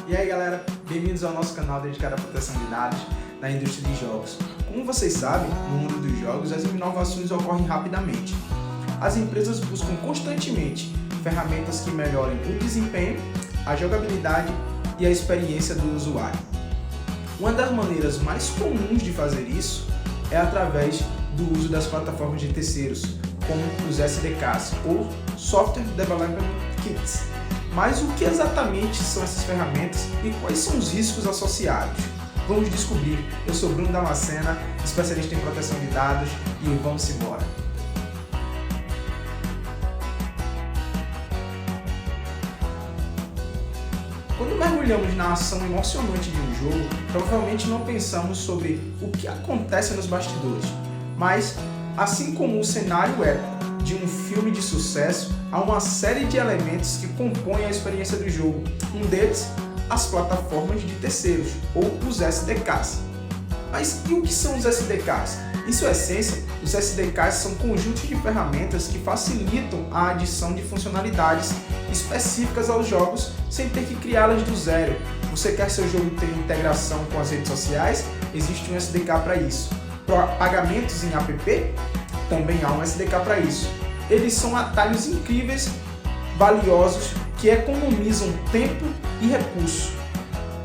E aí galera, bem-vindos ao nosso canal dedicado à proteção de dados na indústria de jogos. Como vocês sabem, no mundo dos jogos as inovações ocorrem rapidamente. As empresas buscam constantemente ferramentas que melhorem o desempenho, a jogabilidade e a experiência do usuário. Uma das maneiras mais comuns de fazer isso é através do uso das plataformas de terceiros, como os SDKs ou Software Development Kits. Mas o que exatamente são essas ferramentas e quais são os riscos associados? Vamos descobrir. Eu sou Bruno Damascena, especialista em proteção de dados, e vamos embora. Quando mergulhamos na ação emocionante de um jogo, provavelmente não pensamos sobre o que acontece nos bastidores, mas, assim como o cenário épico de um filme de sucesso, há uma série de elementos que compõem a experiência do jogo. Um deles, as plataformas de terceiros, ou os SDKs. Mas e o que são os SDKs? Em sua essência, os SDKs são conjuntos de ferramentas que facilitam a adição de funcionalidades específicas aos jogos sem ter que criá-las do zero. Você quer seu jogo ter integração com as redes sociais? Existe um SDK para isso. Pagamentos em app? Também há um SDK para isso. Eles são atalhos incríveis, valiosos, que economizam tempo e recurso.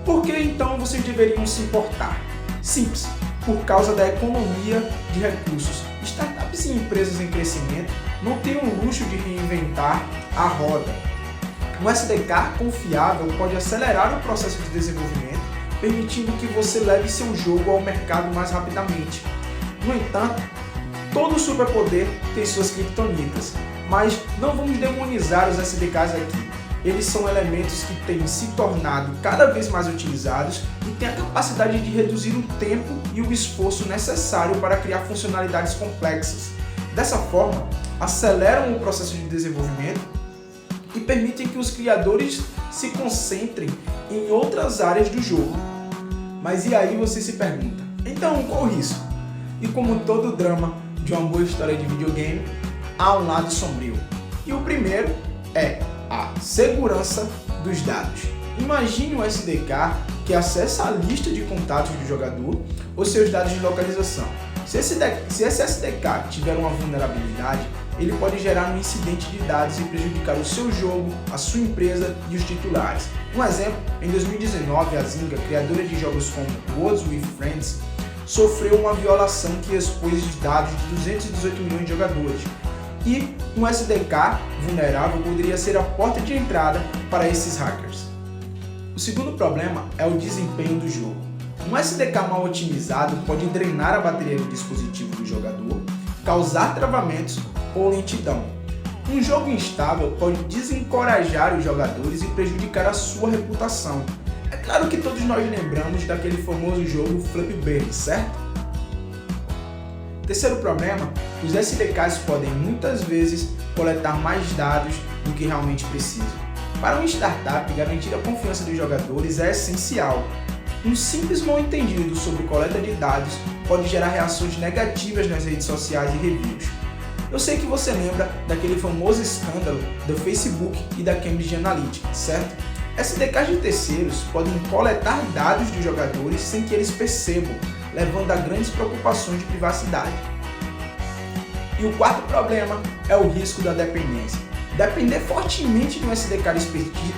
Por que então vocês deveriam se importar? Simples, por causa da economia de recursos. Startups e empresas em crescimento não têm o luxo de reinventar a roda. Um SDK confiável pode acelerar o processo de desenvolvimento, permitindo que você leve seu jogo ao mercado mais rapidamente. No entanto, todo superpoder tem suas criptonitas, mas não vamos demonizar os SDKs aqui. Eles são elementos que têm se tornado cada vez mais utilizados e têm a capacidade de reduzir o tempo e o esforço necessário para criar funcionalidades complexas. Dessa forma, aceleram o processo de desenvolvimento e permitem que os criadores se concentrem em outras áreas do jogo. Mas e aí você se pergunta, então qual o risco? E como todo drama de uma boa história de videogame, há um lado sombrio. E o primeiro é a segurança dos dados. Imagine um SDK que acessa a lista de contatos do jogador ou seus dados de localização. Se esse SDK tiver uma vulnerabilidade, ele pode gerar um incidente de dados e prejudicar o seu jogo, a sua empresa e os titulares. Um exemplo, em 2019, a Zynga, criadora de jogos como Words with Friends, sofreu uma violação que expôs os dados de 218 milhões de jogadores. E um SDK vulnerável poderia ser a porta de entrada para esses hackers. O segundo problema é o desempenho do jogo. Um SDK mal otimizado pode drenar a bateria do dispositivo do jogador, causar travamentos ou lentidão. Um jogo instável pode desencorajar os jogadores e prejudicar a sua reputação. É claro que todos nós lembramos daquele famoso jogo Flappy Bird, certo? Terceiro problema, os SDKs podem muitas vezes coletar mais dados do que realmente precisam. Para uma startup, garantir a confiança dos jogadores é essencial. Um simples mal-entendido sobre coleta de dados pode gerar reações negativas nas redes sociais e reviews. Eu sei que você lembra daquele famoso escândalo do Facebook e da Cambridge Analytica, certo? SDKs de terceiros podem coletar dados dos jogadores sem que eles percebam, levando a grandes preocupações de privacidade. E o quarto problema é o risco da dependência. Depender fortemente de um SDK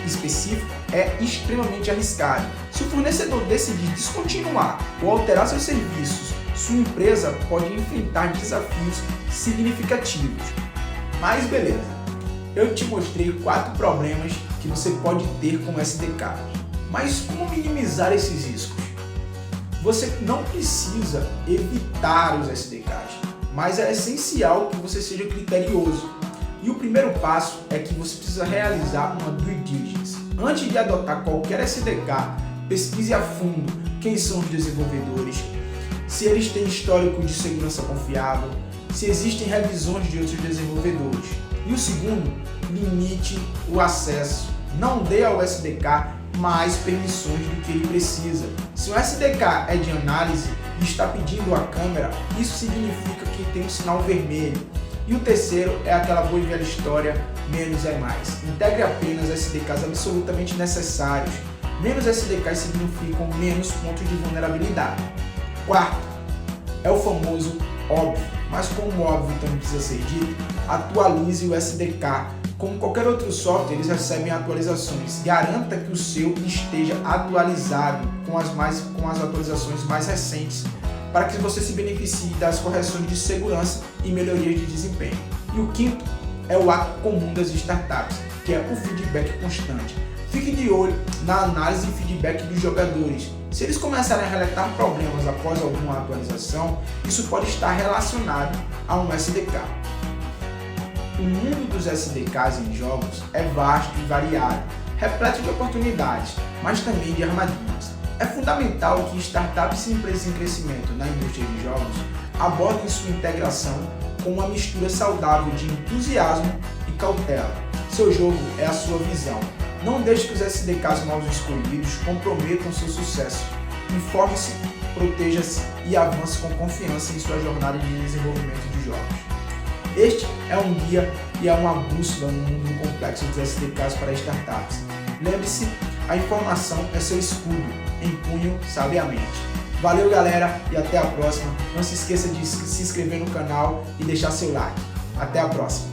específico é extremamente arriscado. Se o fornecedor decidir descontinuar ou alterar seus serviços, sua empresa pode enfrentar desafios significativos. Mas beleza, eu te mostrei 4 problemas que você pode ter com SDK. Mas como minimizar esses riscos? Você não precisa evitar os SDKs, mas é essencial que você seja criterioso. E o primeiro passo é que você precisa realizar uma due diligence. Antes de adotar qualquer SDK, pesquise a fundo quem são os desenvolvedores, se eles têm histórico de segurança confiável, se existem revisões de outros desenvolvedores. E o segundo, limite o acesso. Não dê ao SDK mais permissões do que ele precisa. Se o SDK é de análise e está pedindo a câmera, isso significa que tem um sinal vermelho. E o terceiro é aquela boa e velha história, menos é mais. Integre apenas SDKs absolutamente necessários. Menos SDKs significam menos pontos de vulnerabilidade. Quarto, é o famoso óbvio, mas como óbvio também precisa ser dito, atualize o SDK. Como qualquer outro software, eles recebem atualizações. Garanta que o seu esteja atualizado com as atualizações mais recentes, para que você se beneficie das correções de segurança e melhorias de desempenho. E o quinto é o ato comum das startups, que é o feedback constante. Fique de olho na análise e feedback dos jogadores. Se eles começarem a relatar problemas após alguma atualização, isso pode estar relacionado a um SDK. O mundo dos SDKs em jogos é vasto e variado, repleto de oportunidades, mas também de armadilhas. É fundamental que startups e empresas em crescimento na indústria de jogos abordem sua integração com uma mistura saudável de entusiasmo e cautela. Seu jogo é a sua visão. Não deixe que os SDKs mal escolhidos comprometam seu sucesso. Informe-se, proteja-se e avance com confiança em sua jornada de desenvolvimento de jogos. Este é um guia e é uma bússola no mundo complexo dos SDKs para startups. Lembre-se, a informação é seu escudo, empunhe-o sabiamente. Valeu galera e até a próxima. Não se esqueça de se inscrever no canal e deixar seu like. Até a próxima.